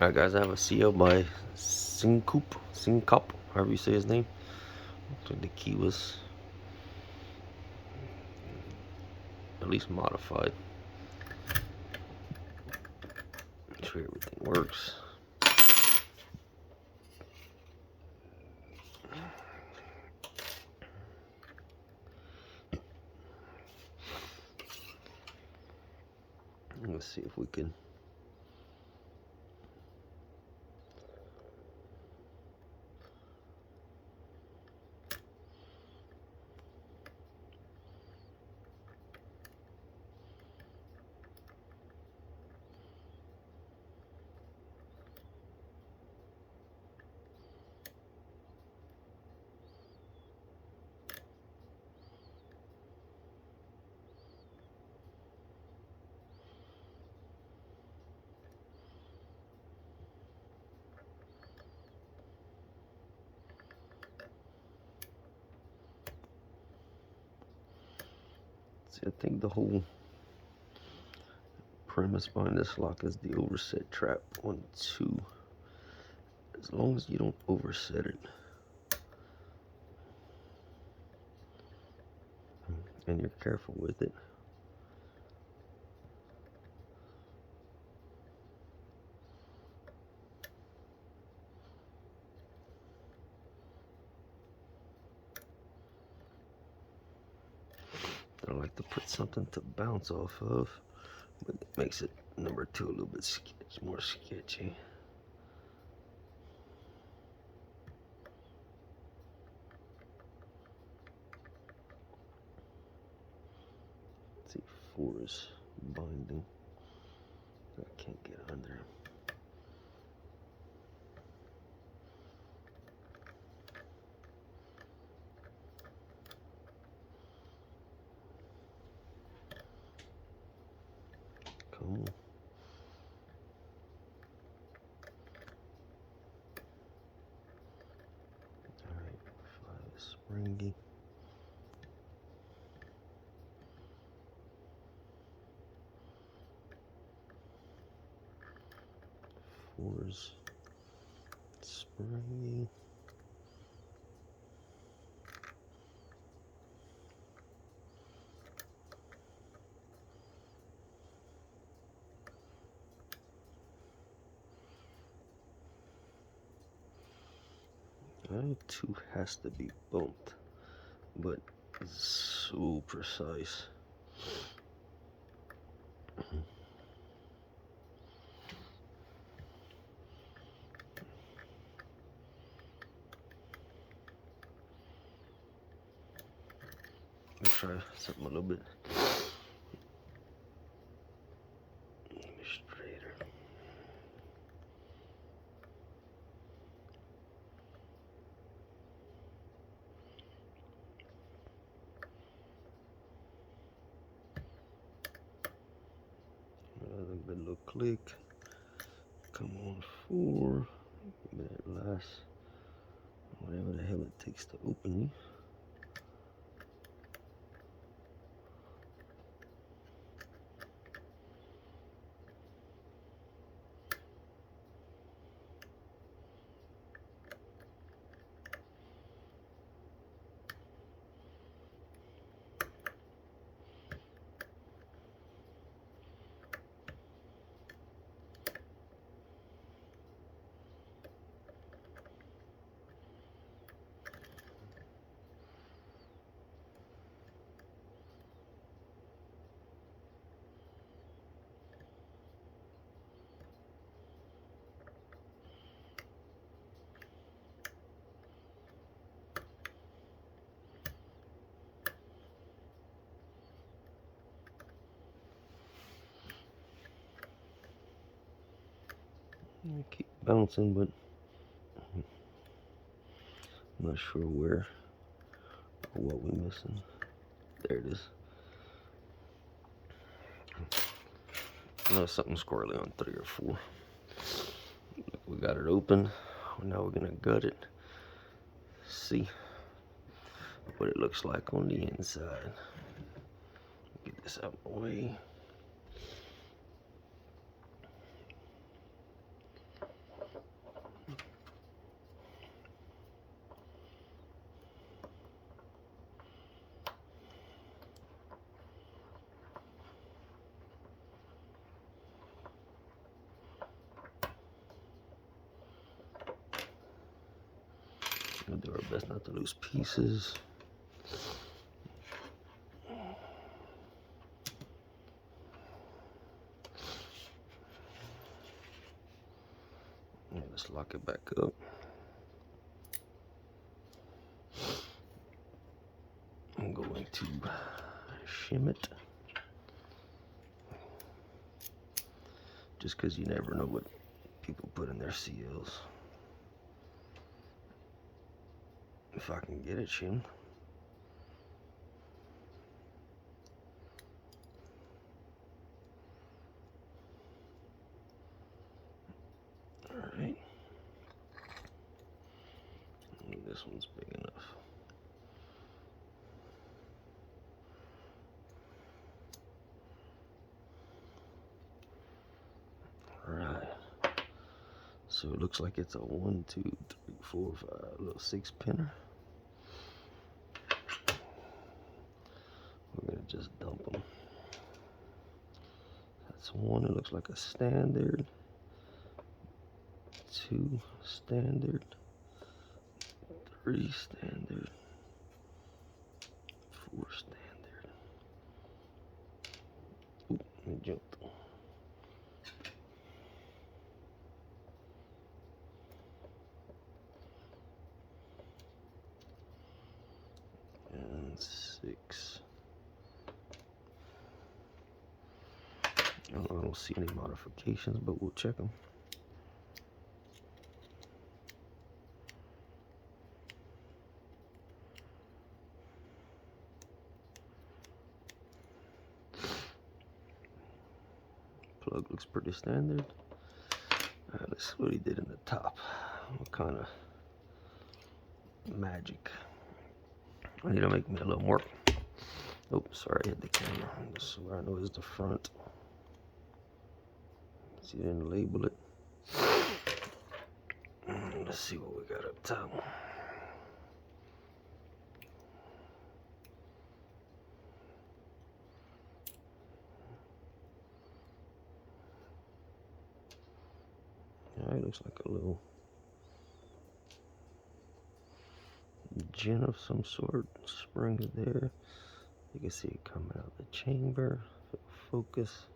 Alright guys, I have a CL by Synkop, however you say his name. Looks like the key was at least modified. Make sure everything works. Let's see if we can. See, I think the whole premise behind this lock is the overset trap 1, 2. As long as you don't overset it and you're careful with it, I like to put something to bounce off of, but it makes it number 2 a little bit more sketchy. Let's see, 4 is binding. I can't get under. Come on. Alright, 5 is springy. 4 is springy. Alright, 2 has to be bumped, but it's so precise. Let's try something a little bit straighter. Another good little click. Come on, 4. Give me that last, whatever the hell it takes to open you. I keep bouncing, but I'm not sure where or what we're missing. There it is. No, something squirrely on 3 or 4. We got it open. Now we're gonna gut it. See what it looks like on the inside. Get this out of the way. We'll do our best not to lose pieces. And let's lock it back up. I'm going to shim it. Just because you never know what people put in their seals. If I can get it shimmed. Alright. This one's big enough. Alright. So it looks like it's a 1, 2, 3, 4, 5, little 6 pinner. We're gonna just dump them. That's 1, it looks like a standard. 2 standard. 3 standard. 4 standard. Oop, I jumped. And 6. I don't see any modifications, but we'll check them. Plug looks pretty standard. Let's see what he did in the top. What kind of magic? I need to make me a little more. Oh, sorry, I hit the camera. This is where I know is the front. See, he didn't label it. Let's see what we got up top. Alright, looks like a little gin of some sort. Spring there. You can see it coming out of the chamber. Focus.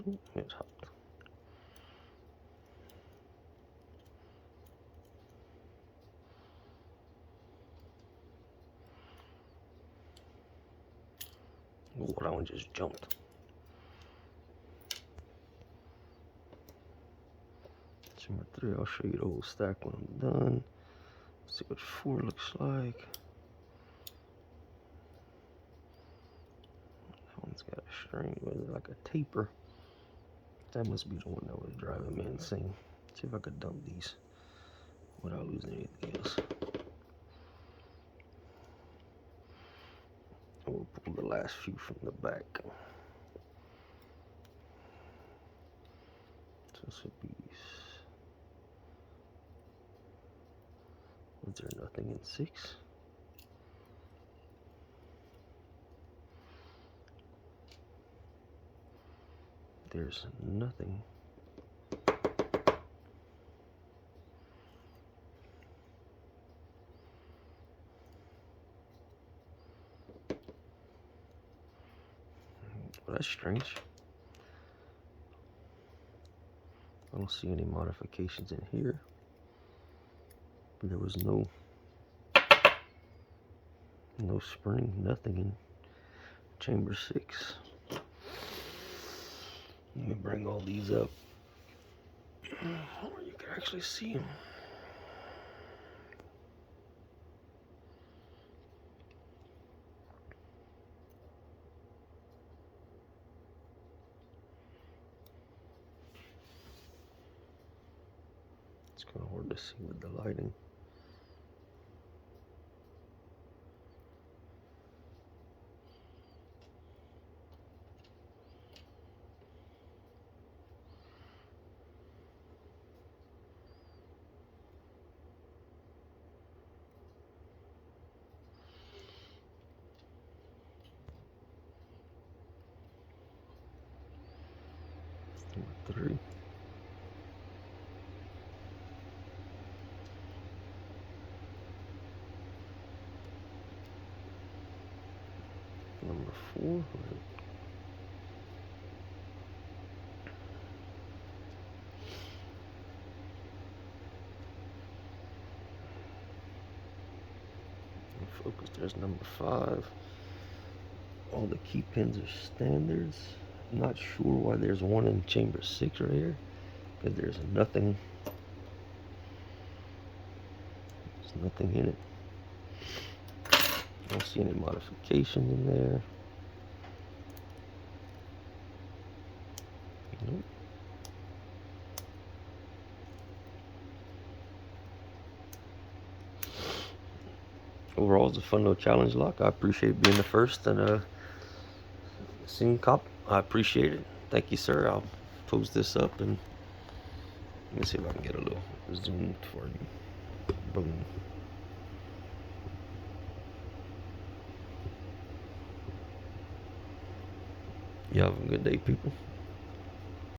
Ooh, it's hot. Oh, that one just jumped. Number 3, I'll show you the whole stack when I'm done. See what 4 looks like. That one's got a string, but it's like a taper. That must be the one that was driving me insane. See if I could dump these without losing anything else. And we'll pull the last few from the back. So this would be. Is there nothing in 6? There's nothing. Well, that's strange. I don't see any modifications in here. There was no spring, nothing in chamber 6. Let me bring all these up where you can actually see them. It's kind of hard to see with the lighting. Number 3. 4. Focus, there's number 5. All the key pins are standards. I'm not sure why there's one in chamber 6 right here, because there's nothing in it. I don't see any modifications in there. Nope. Overall, it's a fun little challenge lock. I appreciate being the first, and Synkop, I appreciate it. Thank you, sir. I'll post this up, and let me see if I can get a little zoomed for you. Boom. You have a good day, people.